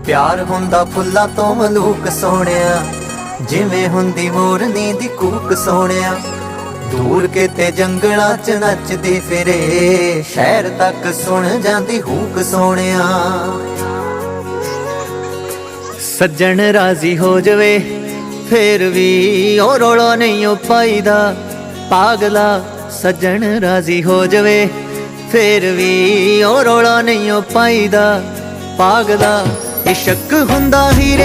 प्यार हुंदा फुल्लां तो मलूक सोहणिया, जिवें हुंदी मोरनी दी कूक सोहणिया। दूर किते जंगलां च नचदी फिरे, शहर तक सुन जांदी हूक सोहणिया। सज्जन राजी हो जावे फिर भी ओ रौला नहीं ओ पाईदा, पागला सज्जन राजी हो जावे फिर भी ओ रौला नहीं ओ पाईदा, पागला इश्क हुंदा हीरे